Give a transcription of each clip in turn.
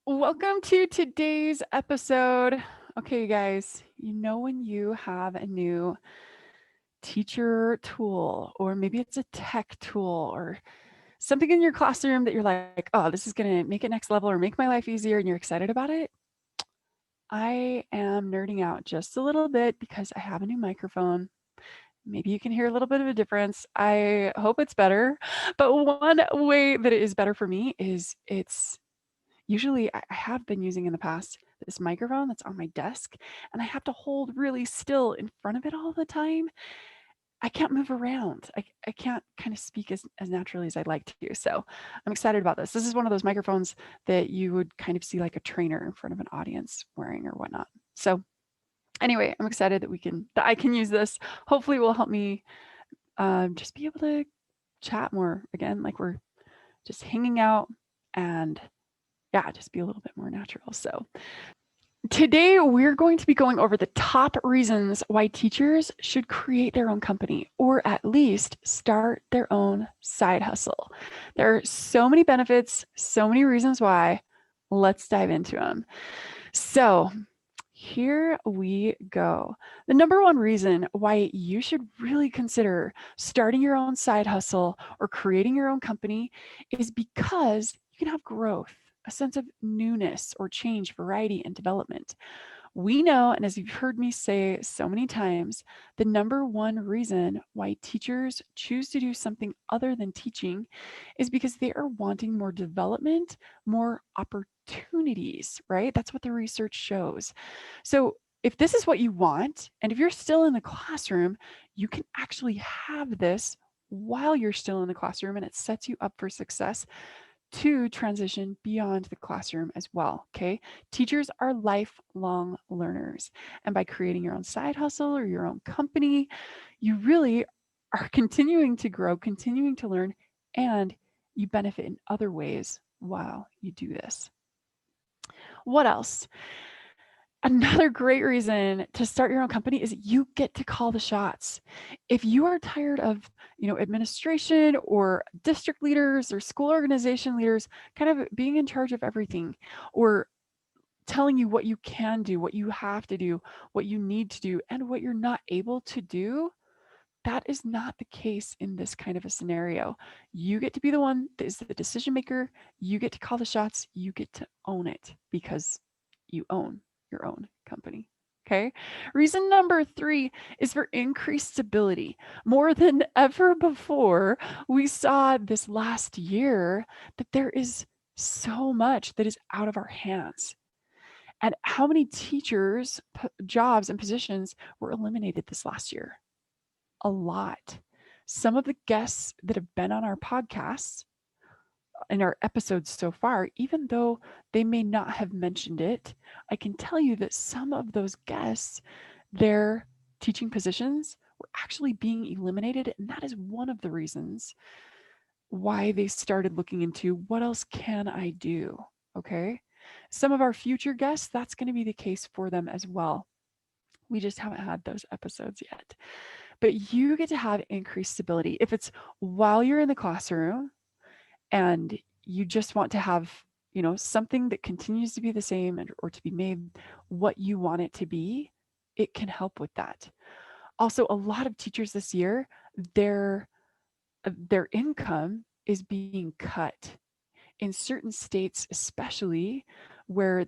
Welcome to today's episode. Okay, you guys, when you have a new teacher tool, or maybe it's a tech tool, or something in your classroom that you're like, oh, this is going to make it next level or make my life easier, and you're excited about it. I am nerding out just a little bit because I have a new microphone. Maybe you can hear a little bit of a difference. I hope it's better. But one way that it is better for me is it's usually I have been using in the past this microphone that's on my desk, and I have to hold really still in front of it all the time. I can't move around. I can't kind of speak as naturally as I'd like to. So I'm excited about this. This is one of those microphones that you would kind of see like a trainer in front of an audience wearing or whatnot. So anyway, I'm excited that I can use this. Hopefully it will help me just be able to chat more again, like we're just hanging out and yeah, just be a little bit more natural. So today, we're going to be going over the top reasons why teachers should create their own company or at least start their own side hustle. There are so many benefits, so many reasons why. Let's dive into them. So, here we go. The number one reason why you should really consider starting your own side hustle or creating your own company is because you can have growth, a sense of newness or change, variety, and development. We know, and as you've heard me say so many times, the number one reason why teachers choose to do something other than teaching is because they are wanting more development, more opportunities, right? That's what the research shows. So, if this is what you want, and if you're still in the classroom, you can actually have this while you're still in the classroom, and it sets you up for success to transition beyond the classroom as well. Okay. Teachers are lifelong learners. And by creating your own side hustle or your own company, you really are continuing to grow, continuing to learn, and you benefit in other ways while you do this. What else? Another great reason to start your own company is you get to call the shots. If you are tired of, administration or district leaders or school organization leaders kind of being in charge of everything or telling you what you can do, what you have to do, what you need to do, and what you're not able to do, that is not the case in this kind of a scenario. You get to be the one that is the decision maker. You get to call the shots. You get to own it because you own your own company. Okay. Reason number three is for increased stability. More than ever before, we saw this last year that there is so much that is out of our hands. And how many teachers, jobs, and positions were eliminated this last year? A lot. Some of the guests that have been on our podcasts in our episodes so far, even though they may not have mentioned it, I can tell you that some of those guests, their teaching positions were actually being eliminated. And that is one of the reasons why they started looking into what else can I do? Okay. Some of our future guests, that's going to be the case for them as well. We just haven't had those episodes yet. But you get to have increased stability. If it's while you're in the classroom and you just want to have, something that continues to be the same or to be made what you want it to be, it can help with that. Also, a lot of teachers this year, their income is being cut in certain states, especially where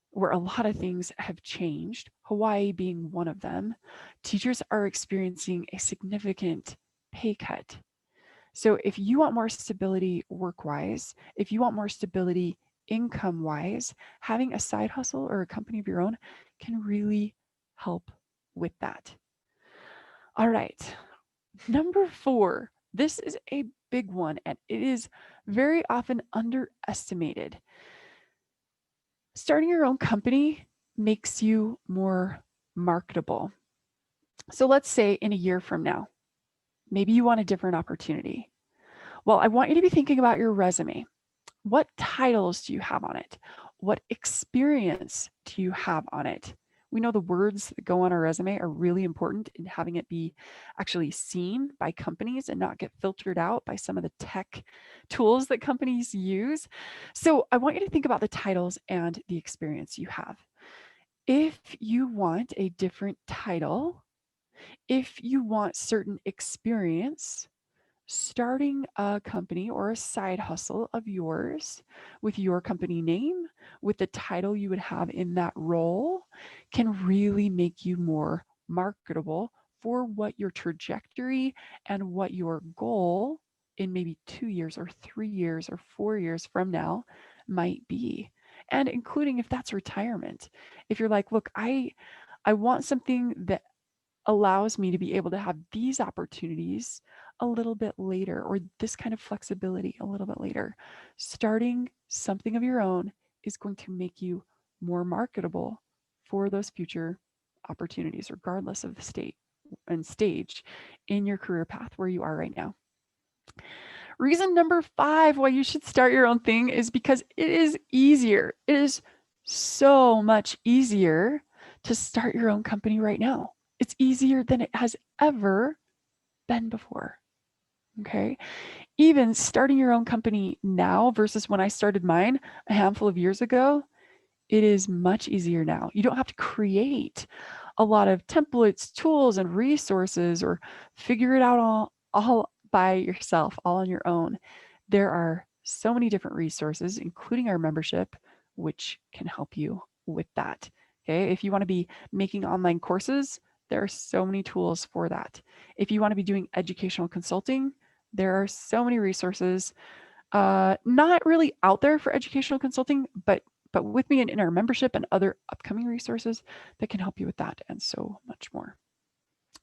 where a lot of things have changed, Hawaii being one of them. Teachers are experiencing a significant pay cut. So if you want more stability work-wise, if you want more stability income-wise, having a side hustle or a company of your own can really help with that. All right. Number 4. This is a big one, and it is very often underestimated. Starting your own company makes you more marketable. So let's say in a year from now, maybe you want a different opportunity. Well, I want you to be thinking about your resume. What titles do you have on it? What experience do you have on it? We know the words that go on our resume are really important in having it be actually seen by companies and not get filtered out by some of the tech tools that companies use. So I want you to think about the titles and the experience you have. If you want a different title, if you want certain experience, starting a company or a side hustle of yours with your company name, with the title you would have in that role, can really make you more marketable for what your trajectory and what your goal in maybe 2 years or 3 years or 4 years from now might be. And including if that's retirement. If you're like, look, I want something that allows me to be able to have these opportunities a little bit later, or this kind of flexibility a little bit later. Starting something of your own is going to make you more marketable for those future opportunities, regardless of the state and stage in your career path where you are right now. Reason number 5 why you should start your own thing is because it is easier. It is so much easier to start your own company right now. It's easier than it has ever been before. Okay. Even starting your own company now versus when I started mine a handful of years ago, it is much easier now. You don't have to create a lot of templates, tools, and resources or figure it out all by yourself, all on your own. There are so many different resources, including our membership, which can help you with that. Okay. If you want to be making online courses, there are so many tools for that. If you want to be doing educational consulting, there are so many resources, not really out there for educational consulting, but with me and in our membership and other upcoming resources that can help you with that and so much more.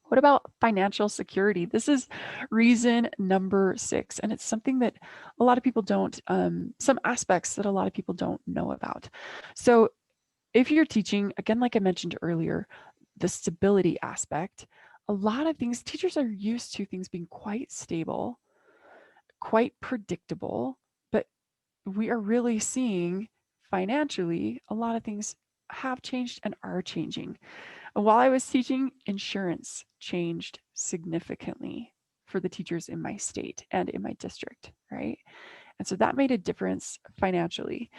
What about financial security? This is reason number 6, and it's something that a lot of people don't, some aspects that a lot of people don't know about. So if you're teaching, again, like I mentioned earlier, the stability aspect, a lot of things, teachers are used to things being quite stable, quite predictable, but we are really seeing financially a lot of things have changed and are changing. And while I was teaching, insurance changed significantly for the teachers in my state and in my district, right? And so that made a difference financially.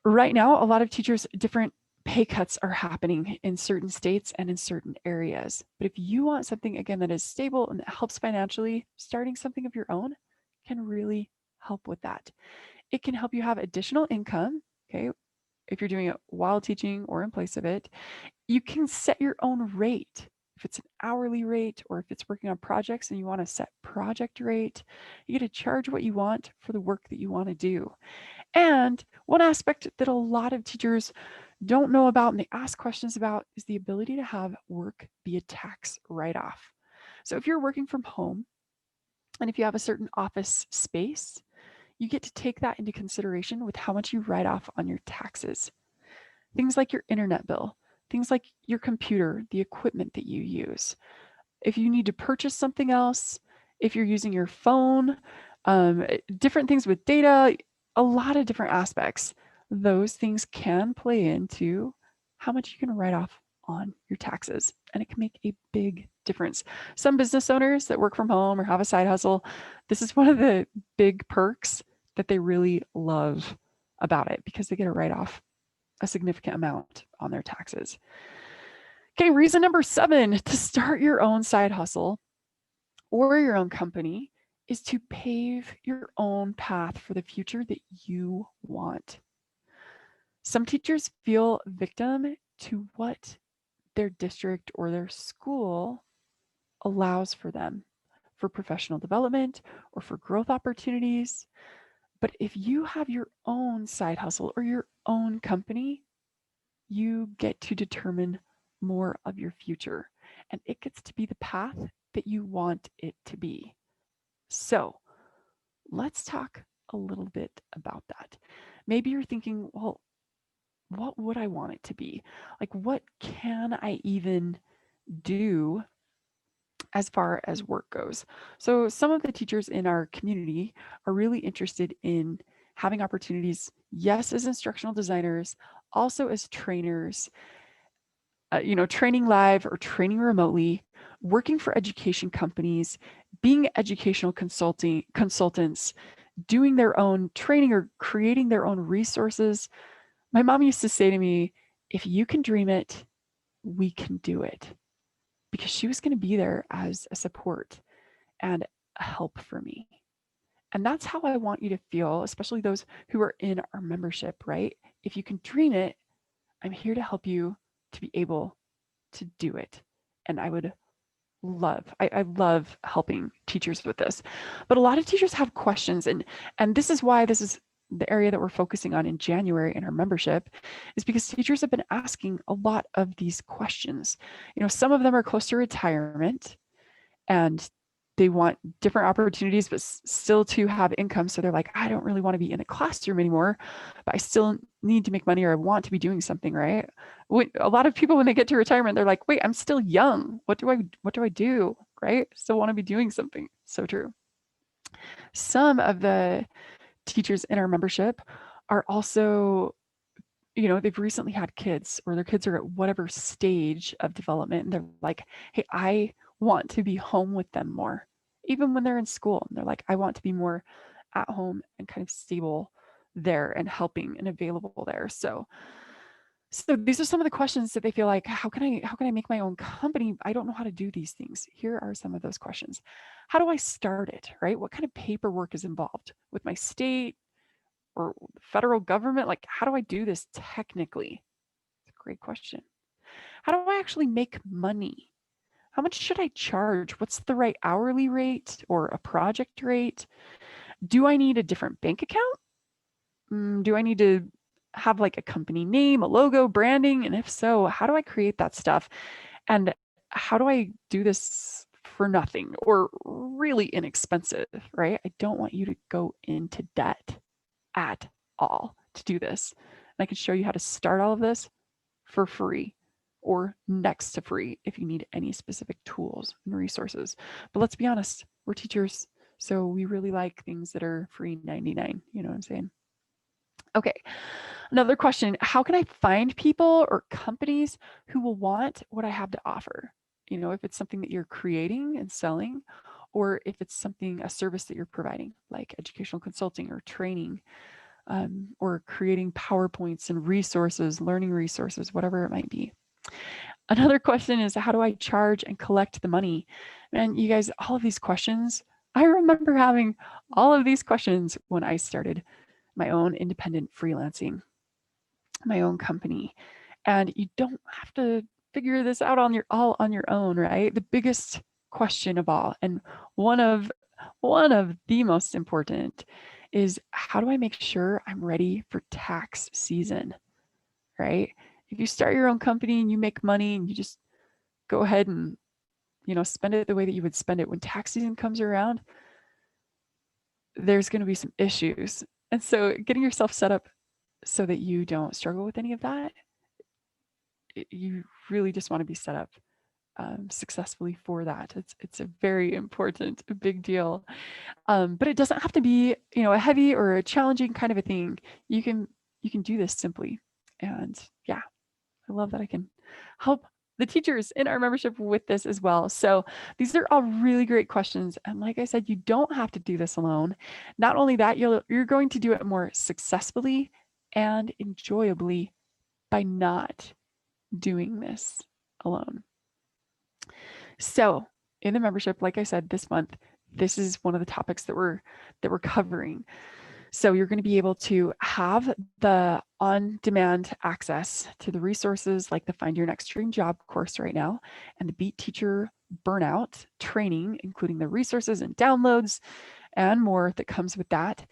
Right now, a lot of teachers, different pay cuts are happening in certain states and in certain areas. But if you want something, again, that is stable and that helps financially, starting something of your own can really help with that. It can help you have additional income, okay? If you're doing it while teaching or in place of it, you can set your own rate. If it's an hourly rate or if it's working on projects and you want to set project rate, you get to charge what you want for the work that you want to do. And one aspect that a lot of teachers don't know about and they ask questions about is the ability to have work be a tax write-off. So if you're working from home and if you have a certain office space, you get to take that into consideration with how much you write off on your taxes. Things like your internet bill, things like your computer, the equipment that you use. If you need to purchase something else, if you're using your phone, different things with data, a lot of different aspects. Those things can play into how much you can write off on your taxes, and it can make a big difference. Some business owners that work from home or have a side hustle, this is one of the big perks that they really love about it because they get to write off a significant amount on their taxes. Okay, reason number 7 to start your own side hustle or your own company is to pave your own path for the future that you want. Some teachers feel victim to what their district or their school allows for them for professional development or for growth opportunities. But if you have your own side hustle or your own company, you get to determine more of your future and it gets to be the path that you want it to be. So let's talk a little bit about that. Maybe you're thinking, well, what would I want it to be? Like, what can I even do as far as work goes? So some of the teachers in our community are really interested in having opportunities, yes, as instructional designers, also as trainers, training live or training remotely, working for education companies, being educational consultants, doing their own training or creating their own resources. My mom used to say to me, if you can dream it, we can do it. Because she was going to be there as a support and a help for me. And that's how I want you to feel, especially those who are in our membership, right? If you can dream it, I'm here to help you to be able to do it. And I love helping teachers with this. But a lot of teachers have questions, and this is why this is the area that we're focusing on in January in our membership, is because teachers have been asking a lot of these questions. Some of them are close to retirement and they want different opportunities, but still to have income. So they're like, I don't really want to be in a classroom anymore, but I still need to make money, or I want to be doing something, right? A lot of people, when they get to retirement, they're like, wait, I'm still young. What do I do? Right? Still want to be doing something. So true. Some of the teachers in our membership are also, they've recently had kids, or their kids are at whatever stage of development, and they're like, hey, I want to be home with them more, even when they're in school. And they're like, I want to be more at home and kind of stable there and helping and available there. So these are some of the questions that they feel like, how can I make my own company? I don't know how to do these things. Here are some of those questions. How do I start it, right? What kind of paperwork is involved with my state or federal government? Like, how do I do this technically? It's a great question. How do I actually make money? How much should I charge? What's the right hourly rate or a project rate? Do I need a different bank account? Do I need to have like a company name, a logo, branding? And if so, how do I create that stuff? And how do I do this for nothing or really inexpensive, right? I don't want you to go into debt at all to do this. And I can show you how to start all of this for free or next to free if you need any specific tools and resources. But let's be honest, we're teachers, so we really like things that are free 99. You know what I'm saying? Okay. Another question, how can I find people or companies who will want what I have to offer? If it's something that you're creating and selling, or if it's a service that you're providing, like educational consulting or training, or creating PowerPoints and resources, learning resources, whatever it might be. Another question is, how do I charge and collect the money? Man, you guys, all of these questions, I remember having all of these questions when I started my own independent freelancing, my own company. And you don't have to figure this out all on your own, right? The biggest question of all, and one of the most important, is how do I make sure I'm ready for tax season, right? If you start your own company and you make money and you just go ahead and spend it the way that you would spend it when tax season comes around, there's going to be some issues. And so getting yourself set up so that you don't struggle with any of that, you really just want to be set up successfully for that. It's a very important, a big deal. But it doesn't have to be, a heavy or a challenging kind of a thing. You can do this simply. And yeah, I love that I can help the teachers in our membership with this as well. So these are all really great questions. And like I said, you don't have to do this alone. Not only that, you're going to do it more successfully and enjoyably by not doing this alone. So in the membership, like I said, this month, this is one of the topics that we're covering. So you're going to be able to have the on-demand access to the resources like the Find Your Next Dream Job course right now, and the Beat Teacher Burnout training, including the resources and downloads and more that comes with that.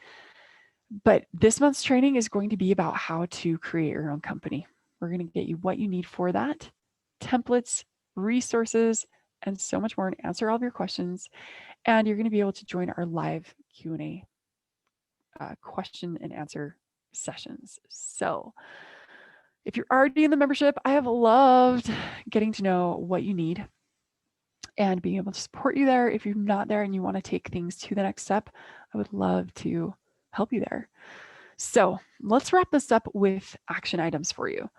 But this month's training is going to be about how to create your own company. We're going to get you what you need for that, templates, resources, and so much more, and answer all of your questions. And you're going to be able to join our live Q&A question and answer sessions. So if you're already in the membership, I have loved getting to know what you need and being able to support you there. If you're not there and you want to take things to the next step, I would love to help you there. So let's wrap this up with action items for you.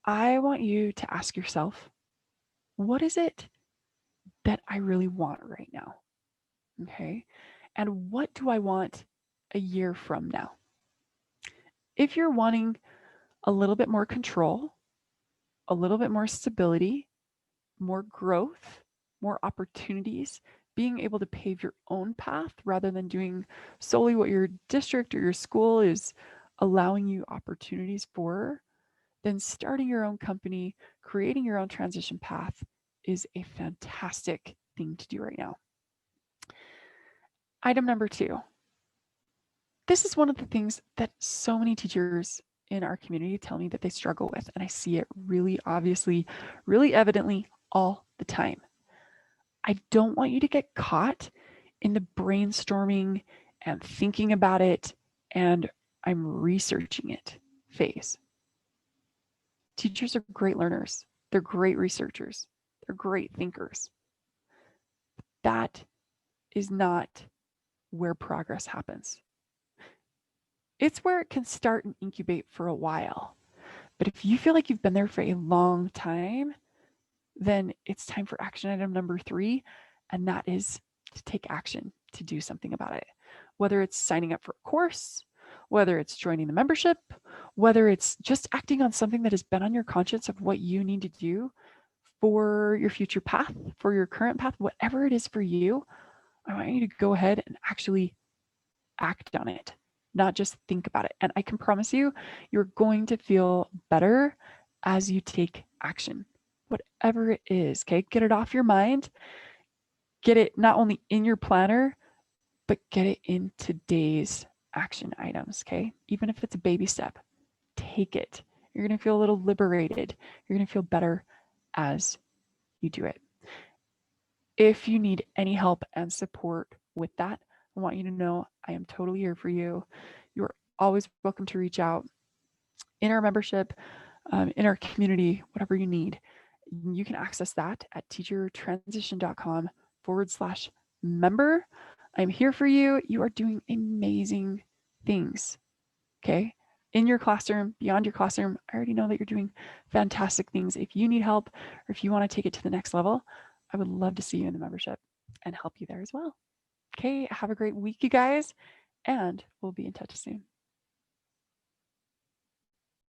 I want you to ask yourself, what is it that I really want right now? Okay. And what do I want a year from now? If you're wanting a little bit more control, a little bit more stability, more growth, more opportunities, being able to pave your own path rather than doing solely what your district or your school is allowing you opportunities for, then starting your own company, creating your own transition path is a fantastic thing to do right now. Item number 2. This is one of the things that so many teachers in our community tell me that they struggle with, and I see it really obviously, really evidently all the time. I don't want you to get caught in the brainstorming and thinking about it and I'm researching it phase. Teachers are great learners. They're great researchers. They're great thinkers. That is not where progress happens. It's where it can start and incubate for a while. But if you feel like you've been there for a long time, then it's time for action item number 3, and that is to take action, to do something about it. Whether it's signing up for a course, whether it's joining the membership, whether it's just acting on something that has been on your conscience of what you need to do for your future path, for your current path, whatever it is for you, I want you to go ahead and actually act on it, not just think about it. And I can promise you, you're going to feel better as you take action, whatever it is. Okay. Get it off your mind, get it not only in your planner, but get it in today's action items. Okay. Even if it's a baby step, take it. You're going to feel a little liberated. You're going to feel better as you do it. If you need any help and support with that, I want you to know I am totally here for you. You're always welcome to reach out in our membership, in our community, whatever you need. You can access that at teachertransition.com/member. I'm here for you. You are doing amazing things. Okay. In your classroom, beyond your classroom, I already know that you're doing fantastic things. If you need help or if you want to take it to the next level, I would love to see you in the membership and help you there as well. Okay. Have a great week, you guys, and we'll be in touch soon.